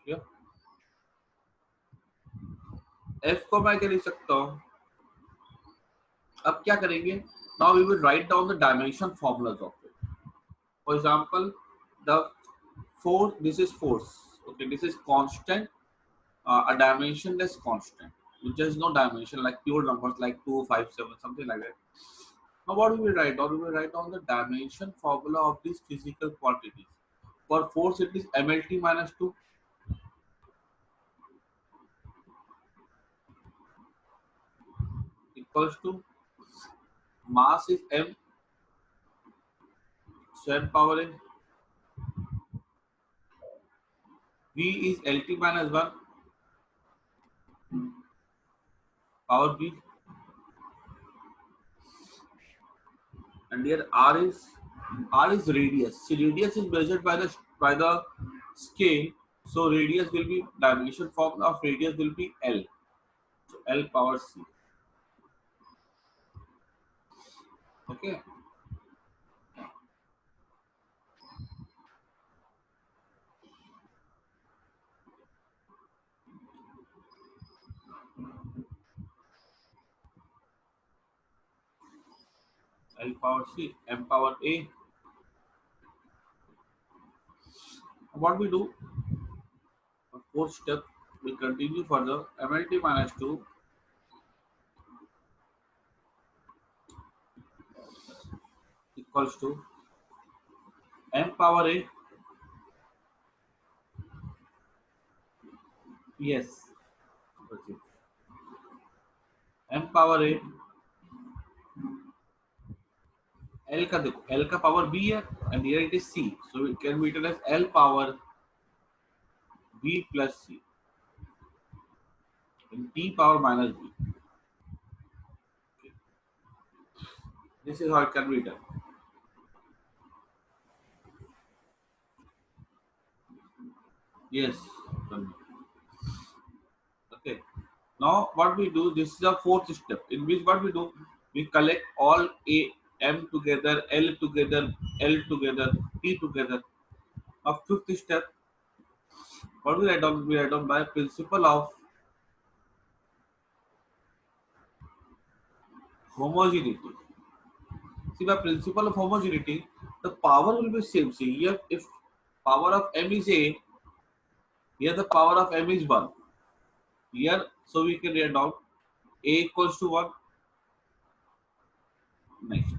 या f को मैं क्या लिख सकता हूँ? अब क्या करेंगे? Now we will write down the dimension formulas of it. For example, the force, this is force. Okay, this is constant, a dimensionless constant which has no dimension, like pure numbers like 2, 5, 7, something like that. Now what we will write down? We will write down the dimension formula of these physical quantities. For force it is mlt minus 2 equals to mass is m, so m power n. V is lt minus 1 power b, and here r is radius. See, radius is measured by the scale, so radius will be, dimension formula of radius will be L. So L power C. Okay. L power C, M power A. What we do? Fourth step, we continue further. MLT minus 2 equals to M power A. Yes. M power A. L का देखो, L का power B है, and here it is C. So it can be written as L power B plus C and T power minus B. Okay. This is how it can be done. Yes. Okay. Now what we do? This is a fourth step. In which what we do? We collect all A, M together, L together, L together, T together. Now fifth step. What we write down? We write down by principle of homogeneity. See, by principle of homogeneity, the power will be same. See here, if power of M is A, here the power of M is 1. Here, so we can write down A equals to 1. Next.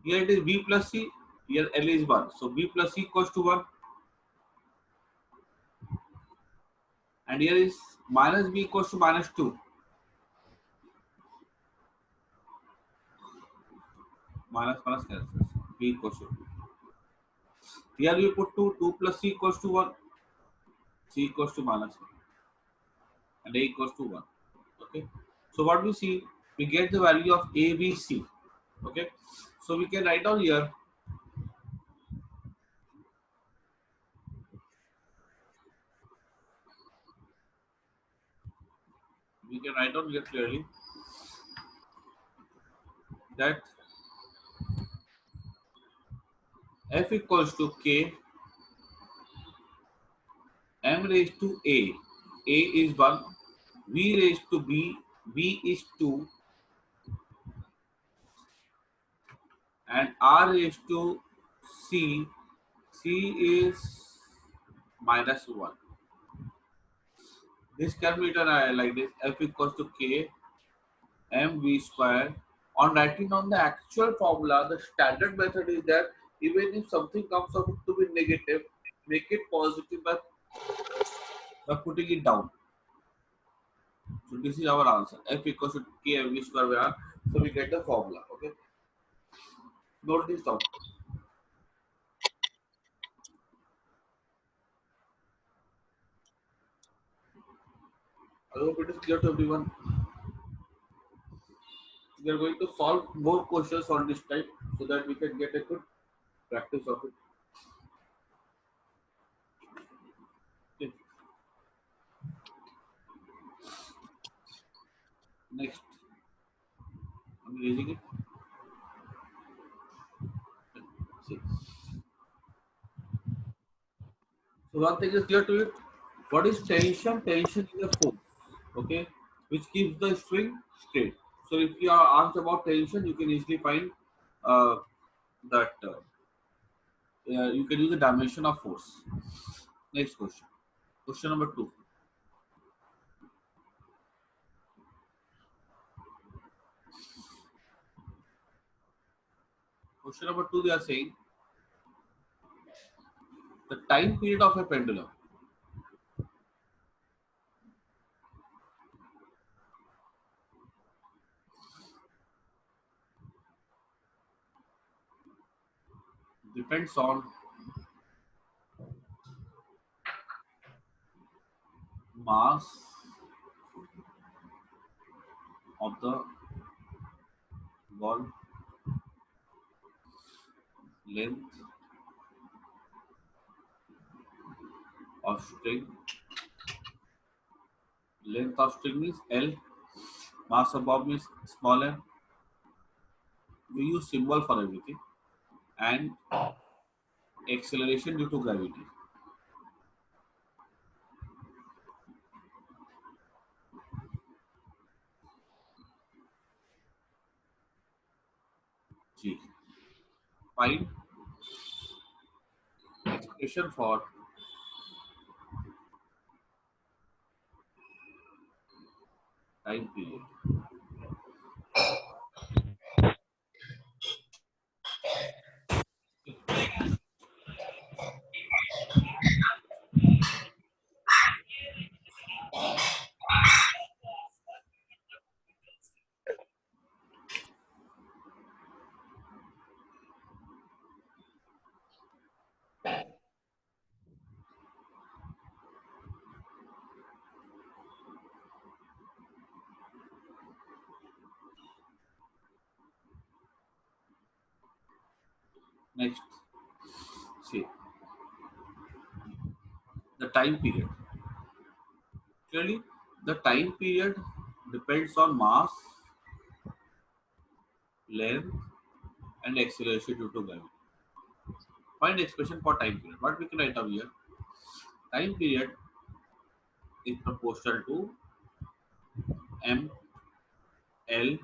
Here it is B plus C. Here L is 1. So B plus C equals to 1. And here is minus B equals to minus 2. Minus minus cancels. B equals to 2. Here we put 2. 2 plus C equals to 1. C equals to minus 1. And A equals to 1. Okay. So what we see? We get the value of A, B, C. Okay. So we can write down here. We can write down here clearly that F equals to K, M raised to A is 1, V raised to B, B is 2, and R raised to C, C is minus 1. This can be written like this: F equals to K, M V square. On writing down the actual formula, the standard method is that even if something comes out to be negative, make it positive by putting it down. So this is our answer. F equals to K M V square by R. So we get the formula. Okay. Note this down. I hope it is clear to everyone. We are going to solve more questions on this type so that we can get a good practice of it. Okay. Next, I'm raising it. See. So one thing is clear to it. What is tension? Tension is a force, okay, which keeps the string straight. So if you are asked about tension, you can easily find uh, that you can use the dimension of force. Next question. Question number two. Question number two, they are saying the time period of a pendulum depends on mass of the ball, length of string. Length of string is L, mass of ball is small m. We use symbol for everything, and acceleration due to gravity. G. Find expression for time period. Next, see the time period. Clearly, the time period depends on mass, length, and acceleration due to gravity. Find expression for time period. What we can write down here? Time period is proportional to m, l,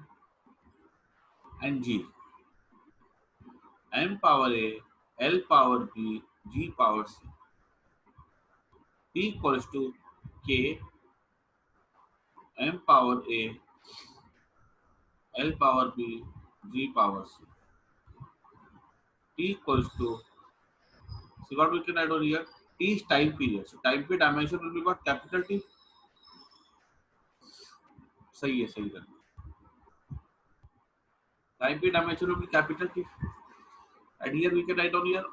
and g. M power a, l power b, g power c. T equals to k, m power a, l power b, g power c. T equals to, see what we can add on here? T is time period. So time period dimension will be what? Capital T. सही है, सही है. Time period dimension will be capital T. And here we can write on here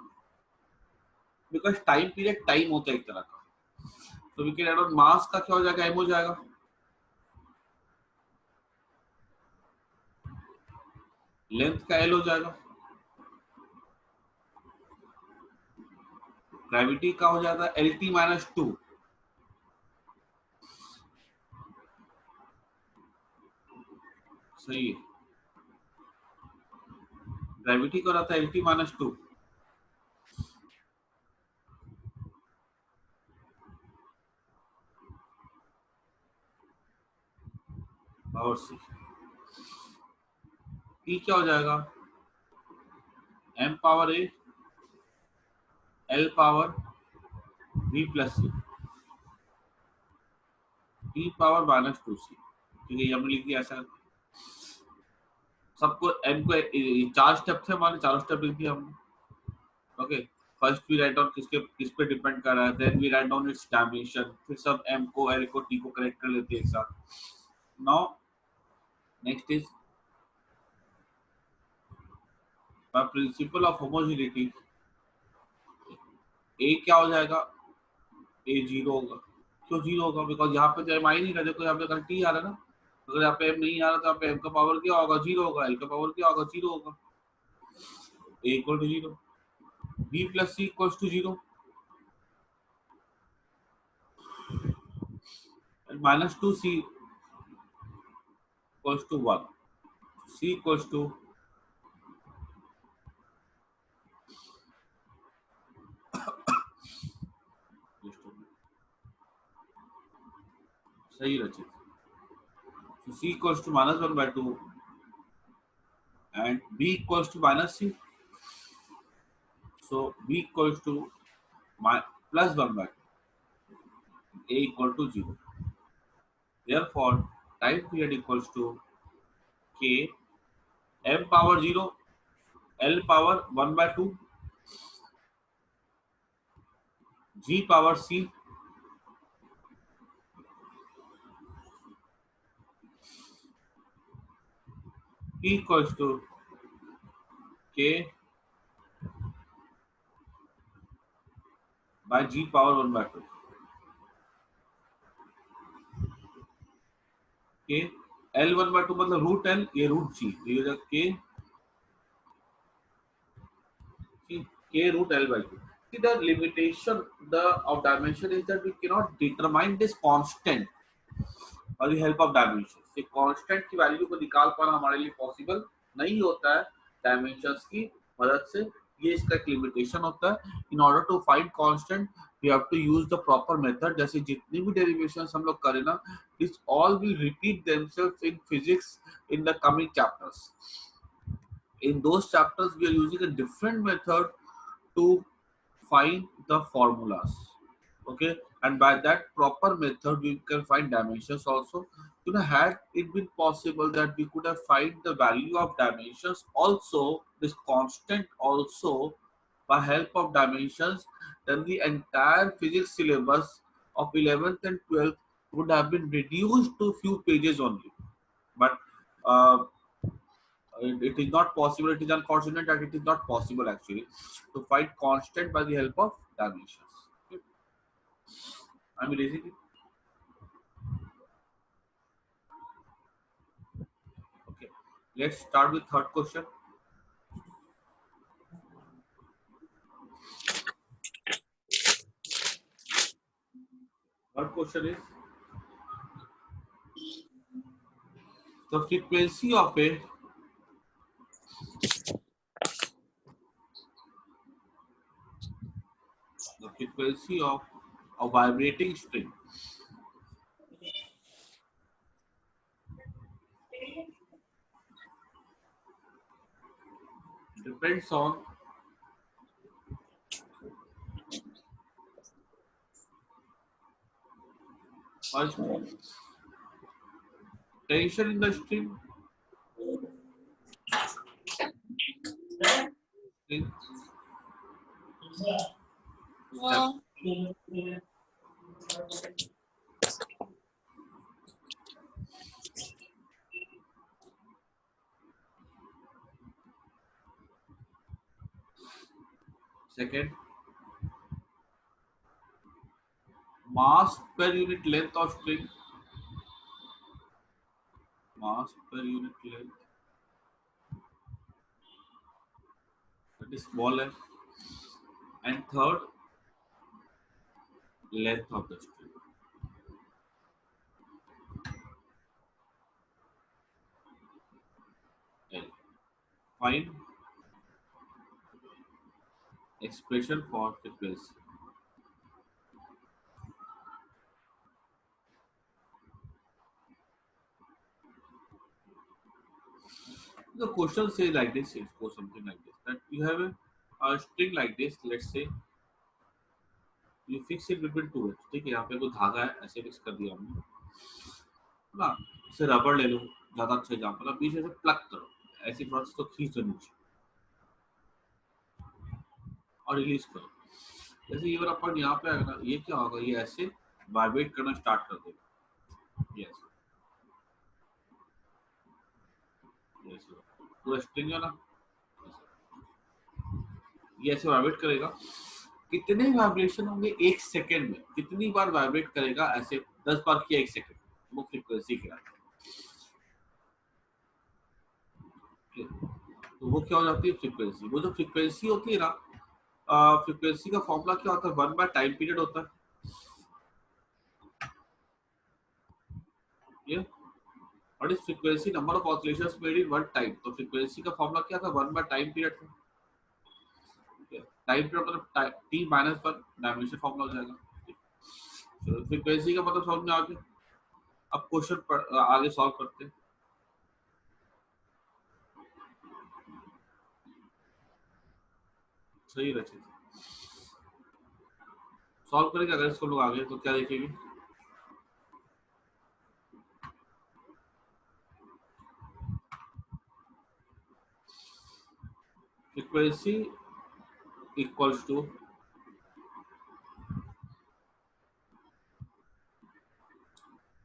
because time period time होता है एक तरह का. So we can add on mass का क्या हो जाएगा? M हो जाएगा. Length का L हो जाएगा. Gravity का हो जाएगा LT minus 2. सही है. Gravity का रहता है LT minus 2. Power C. T क्या हो जाएगा? M power A, L power B plus C. T power minus 2C. ठीक है, ये हमने लिख दिया ऐसा. सबको M को चार स्टेप थे हमारे, चारों स्टेप लिख दिया हमने. Okay, first we write down किस पे डिपेंड कर रहा है, then we write down its dimension, फिर सब M को L को T को करेक्ट कर लेते हैं एक साथ. Now next is by principle of homogeneity. A क्या हो जाएगा? A जीरो होगा. क्यों जीरो होगा? बिकॉज यहाँ पे तो M आ ही नहीं रहा. देखो यहाँ पे T आ रहा है ना. अगर यहाँ पे M नहीं आ रहा तो यहाँ पे M का पावर क्या होगा? जीरो होगा. L का पावर क्या होगा? जीरो होगा. A equal to zero. B plus C equals to zero. And minus 2C equals to 1. C equals to सही रचित. So c equals to minus 1 by 2 and b equals to minus c. So b equals to plus 1 by 2, a equal to 0. Therefore, time period equals to k m power 0 L power 1 by 2 G power C equals to K by G power 1 by 2. K L 1 by 2 मतलब root L, ये root G, ये हो जाएगा K root L by 2. See, the limitation of dimension is that we cannot determine this constant और the help of dimensions. ये constant की value को निकाल पाना हमारे लिए पॉसिबल नहीं होता है dimensions की मदद से. ये इसका एक लिमिटेशन होता है. In order to find constant, we have to use the proper method. जैसे जितनी भी derivations हम लोग करें ना, this all will repeat themselves in physics in the coming chapters. In those chapters, we are using a different method to find the formulas. Okay, and by that proper method we can find dimensions also. Had it been possible that we could have find the value of dimensions also, this constant also, by help of dimensions, then the entire physics syllabus of 11th and 12th would have been reduced to few pages only. But it is not possible, it is unfortunate that it is not possible actually to find constant by the help of dimensions. Okay. I'm erasing it. Okay, let's start with third question. Third question is the frequency of a vibrating string depends on first tension in the string, second mass per unit length of string, mass per unit length, that is small f, and third length of the string. L. Find expression for frequency. The question says like this, it goes something like this, that you have a string like this, let's say you fix it between two edges. ठीक है, यहाँ पे कोई धागा है, ऐसे fix कर दिया हमने ना. इसे रबड़ ले लो, ज्यादा अच्छा एग्जांपल है, पीछे से प्लग करो, ऐसी थोड़ा सा तो खींच दो नीचे और रिलीज करो. जैसे ये वाला पॉइंट यहाँ पे आएगा ना, ये क्या होगा, ये ऐसे वाइब्रेट करना स्टार्ट कर देगा. यस यस, पूरा स्ट्रिंग है ना, ये ऐसे वाइब्रेट करेगा. कितने वाइब्रेशन होंगे एक सेकंड में, कितनी बार वाइब्रेट करेगा, ऐसे 10 बार किया एक सेकंड, वो फ्रीक्वेंसी कहलाता है. तो वो क्या हो जाती है फ्रीक्वेंसी. वो जो फ्रीक्वेंसी होती है ना, फ्रीक्वेंसी का फॉर्मूला क्या होता है, 1 बाय टाइम पीरियड होता है. ये what is frequency, number of oscillations made in one time. तो फ्रीक्वेंसी का फॉर्मूला क्या था, 1 बाय टाइम पीरियड था. टाइम पीरियड मतलब t माइनस 1 डायमेंशन फॉर्मूला हो जाएगा. फ्रीक्वेंसी का मतलब समझ में आ गया. अब क्वेश्चन आगे सॉल्व करते हैं। सही रचे सॉल्व करेंगे। अगर इसको लोग आगे तो क्या देखेंगे, frequency equals to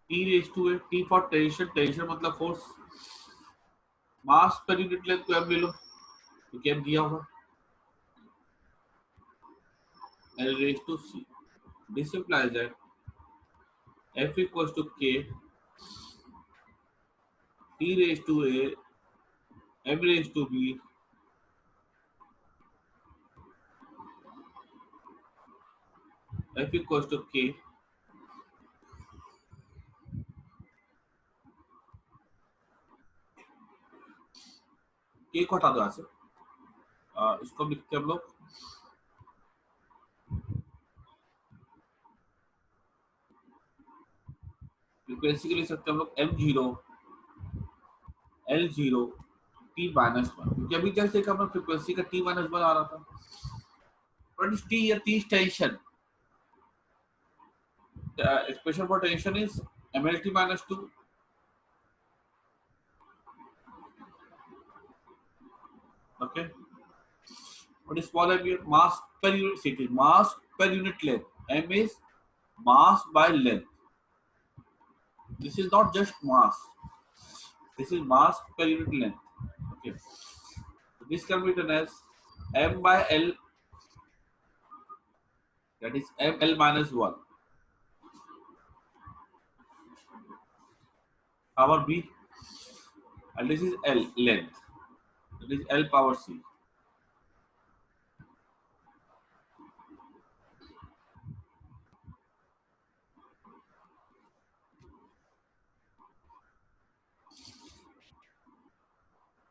T raise to है, टी फॉर टेंशन, टेंशन मतलब force, mass per unit length को एम ले लो तो क्या दिया होगा, L raise to C. This implies that F equals to K, T raised to A, M raised to B, F equals to K, K को हटा दो यहाँ से, इसको लिखते हैं हम लोग फ्रीक्वेंसी के लिख सकते हैं हम लोग M0 L0 T minus one, क्योंकि अभी जैसे कि हमने फ्रीक्वेंसी का T माइनस वन आ रहा था, what is T या T tension, expression for tension is MLT minus 2, okay. What is small m here, mass per unit city, mass per unit length, M is mass by length, this is not just mass, this is mass per unit length, okay. So this can be written as M by L, that is ML minus 1, power B, and this is L length, that is L power C.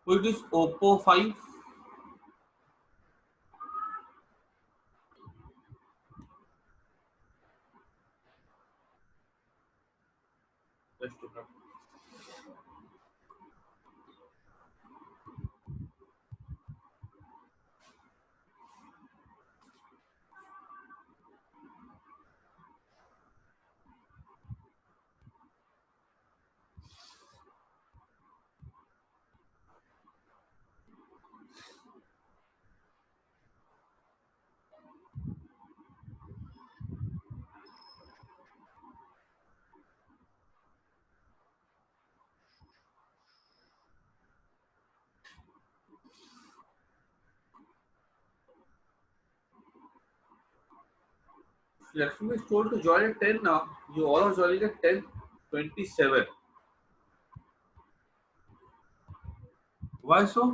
So it is Oppo 5, Lakshmi is told to join at 10 now. You all are joining at 10:27. Why so?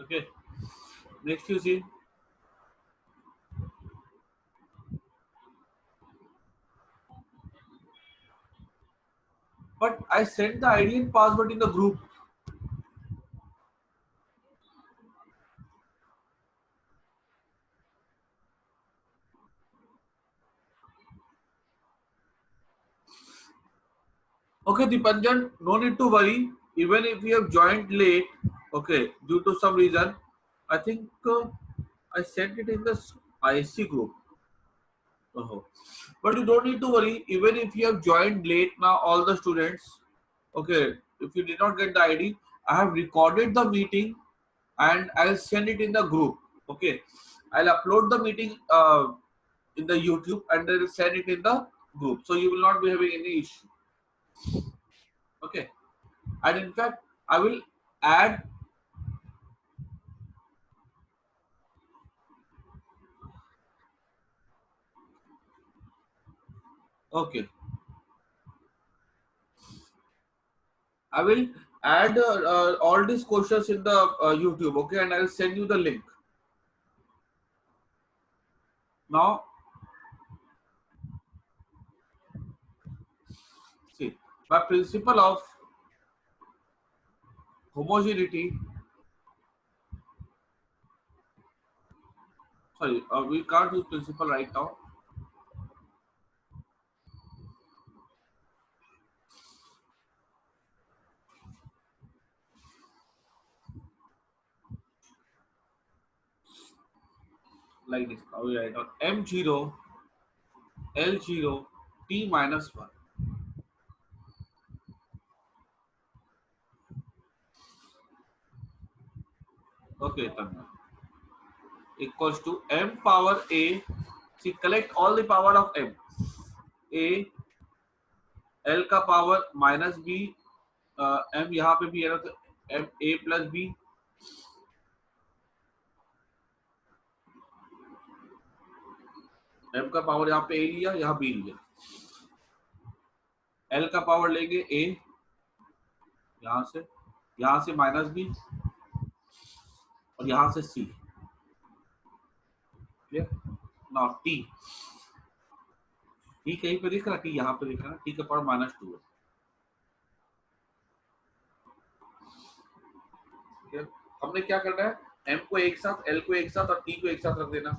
Okay. Next you see. But I sent the ID and password in the group. Okay, Dipanjan, no need to worry. Even if you have joined late, okay, due to some reason, I think I sent it in the IC group. Oh. But you don't need to worry. Even if you have joined late now, all the students, okay, if you did not get the ID, I have recorded the meeting and I'll send it in the group. Okay, I'll upload the meeting in the YouTube and then send it in the group, so you will not be having any issue. Okay, and in fact I will add, okay, I will add all these questions in the YouTube, okay, and I will send you the link. Now see, by principle of homogeneity, sorry, we can't use principle right now. Like this, now we write on m0 l0 t minus 1. Okay, Tanna, equals to m power a. See, collect all the power of m. A, l का power minus B, m यहाँ पे भी है ना, तो m a plus B, m का power यहाँ पे a लिया, यहाँ b लिया, l का पावर लेंगे a, यहाँ से माइनस बी, और यहाँ से c. Clear? Now t, t कहीं पे दिख रहा, t यहाँ पे दिख रहा है, t का पावर -2 है. क्लियर? हमने क्या करना है, m को एक साथ, l को एक साथ और t को एक साथ रख देना.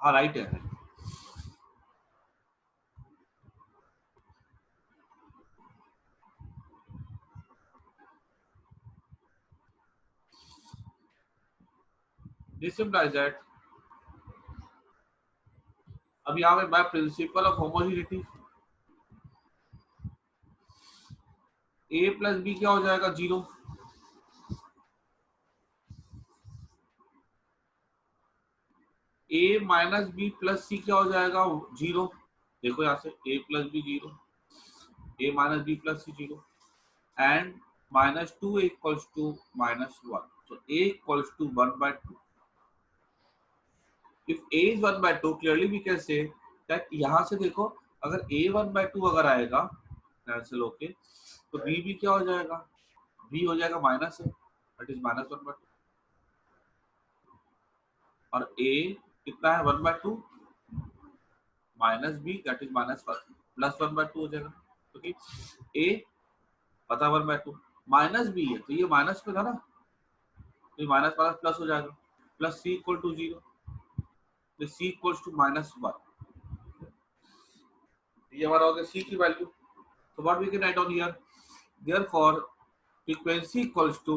हाँ राइट है. This implies that अब यहाँ पे by principle of homogeneity a plus B क्या हो जाएगा, 0. a minus B plus C क्या हो जाएगा, 0. देखो यहाँ से a plus B 0, a minus B plus C 0, and -2 equals to -1. So a equals to 1/2. If a is 1/2, clearly we can say that यहाँ से देखो, अगर a 1/2 अगर आएगा कैंसिल होके, तो b भी क्या हो जाएगा, b हो जाएगा माइनस है, दैट इज -1/2, और a कितना है, 1/2 माइनस b, दैट इज +1/2 हो जाएगा, क्योंकि a पता 1/2 माइनस b है, तो ये माइनस पे था ना, तो माइनस माइनस प्लस हो जाएगा, प्लस c इक्वल टू 0, तो c इक्वल्स टू -1. ये हमारा हो गया c की value. So what we can write down here? Therefore, frequency equals to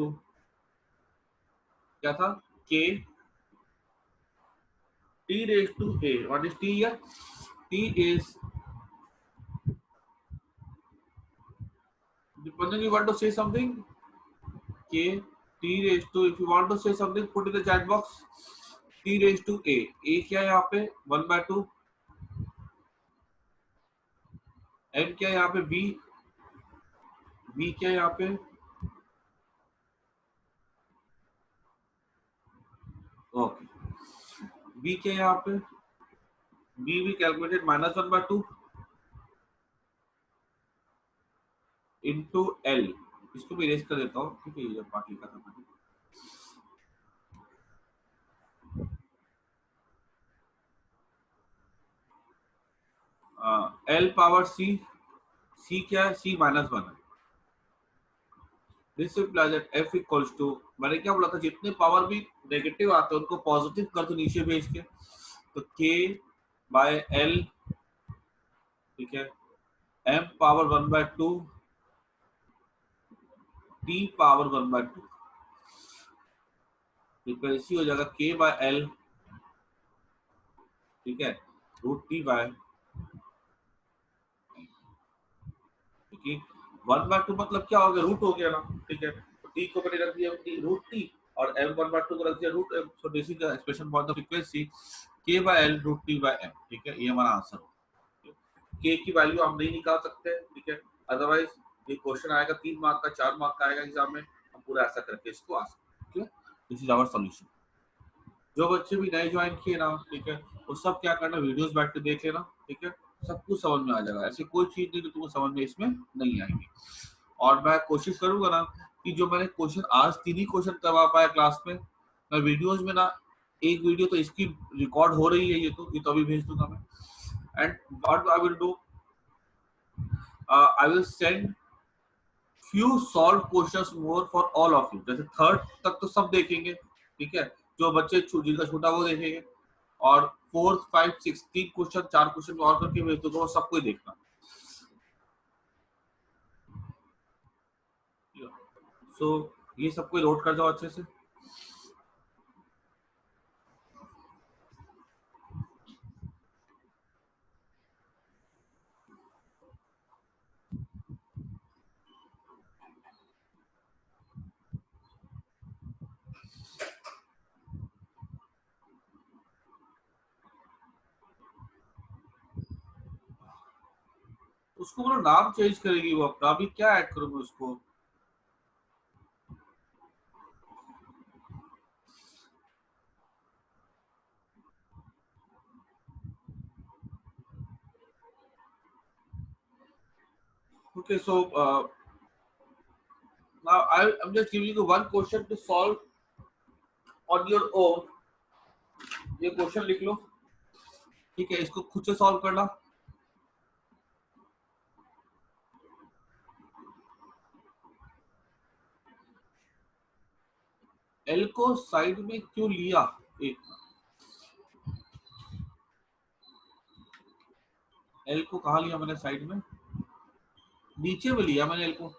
क्या था, k t raised to a. What is t here? T is, depending you want to say something, k t raised to, if you want to say something, put in the chat box. T raised to a. a क्या है यहाँ पे, 1/2. m क्या है यहाँ पे, b. b क्या है यहाँ पे, ओके, b क्या है यहाँ पे, b भी कैलकुलेटेड -1/2 इंटू l. इसको भी इरेज कर देता हूँ, ठीक है, ये बाकी का था. l पावर c, c क्या है, c -1 है. This implies that f equals to, मैंने क्या बोला था, जितने पावर भी नेगेटिव आते हैं उनको पॉजिटिव कर दो नीचे भेज के, तो k बाय l, ठीक है, m power 1/2, t power 1/2, frequency हो जाएगा k बाय l, ठीक है, √t बाय, क्योंकि 1/2 मतलब क्या हो गया, रूट हो गया ना, ठीक है, तो t को मैंने रख दिया √t, और m1/2 को रख दिया root, so this is the expression for the frequency k by l root t by m। ठीक है, ये हमारा आंसर हो। k की वैल्यू हम नहीं निकाल सकते, ठीक है, अदरवाइज ये क्वेश्चन आएगा 3 मार्क का, 4 मार्क का आएगा एग्जाम में, हम पूरा ऐसा करके इसको आ सकते। ठीक है, दिस इज आवर सॉल्यूशन। जो बच्चे भी नए ज्वाइन किए ना, ठीक है, वो सब क्या करना, वीडियोस बैठ के देख लेना, ठीक है, सब कुछ समझ में आ जाएगा। ऐसी कोई चीज नहीं जो तुमको समझ में इसमें नहीं आएगी। और मैं कोशिश करूंगा ना कि जो मैंने क्वेश्चन आज 3 ही क्वेश्चन करवा पाया क्लास में, मैं वीडियोस में ना, एक वीडियो तो इसकी रिकॉर्ड हो रही है, ये तो अभी भेज दूंगा मैं। And what I will do, I will send few solve questions more for all of you. जैसे थर्ड तक तो सब देखेंगे, ठीक है, जो बच्चे जिनका छोटा वो देखेंगे, और फोर्थ 5 6 3 क्वेश्चन 4 क्वेश्चन और करके भेज दूंगा, वो सबको ही देखना। सो ये सबको लोड कर जाओ अच्छे से। उसको बोलो नाम चेंज करेगी वो अपना, अभी क्या ऐड करोगे उसको। Okay, so now I'm just giving you one question to solve on your own। ये क्वेश्चन लिख लो, ठीक है, इसको खुद से सॉल्व करना। एल को साइड में क्यों लिया, एक एल को कहा लिया मैंने साइड में, नीचे में लिया मैंने एल को।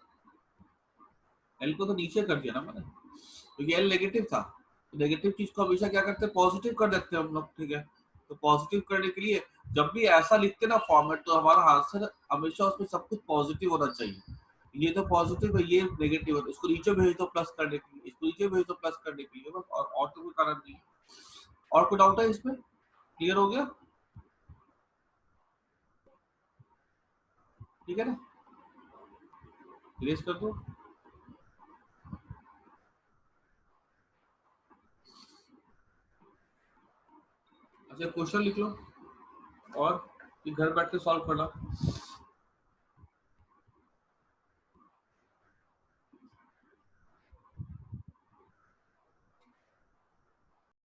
एल को तो नीचे कर दिया ना मैंने, क्योंकि एल नेगेटिव था। तो नेगेटिव चीज को हमेशा क्या करते हैं, पॉजिटिव कर देते हैं हम लोग, ठीक है। तो पॉजिटिव करने के लिए जब भी ऐसा लिखते हैं ना फॉर्मेट, तो हमारा आंसर हमेशा उसमें सब कुछ पॉजिटिव होना चाहिए। ये तो पॉजिटिव है, ये नेगेटिव है, इसको नीचे भेज दो प्लस करने के लिए, इसको नीचे भेज दो प्लस करने के लिए, बस। और तो कोई कारण नहीं है। और कोई डाउट है इसमें, क्लियर हो गया, ठीक है ना, इरेज कर दो। अच्छा क्वेश्चन लिख लो और घर बैठ के सॉल्व करना।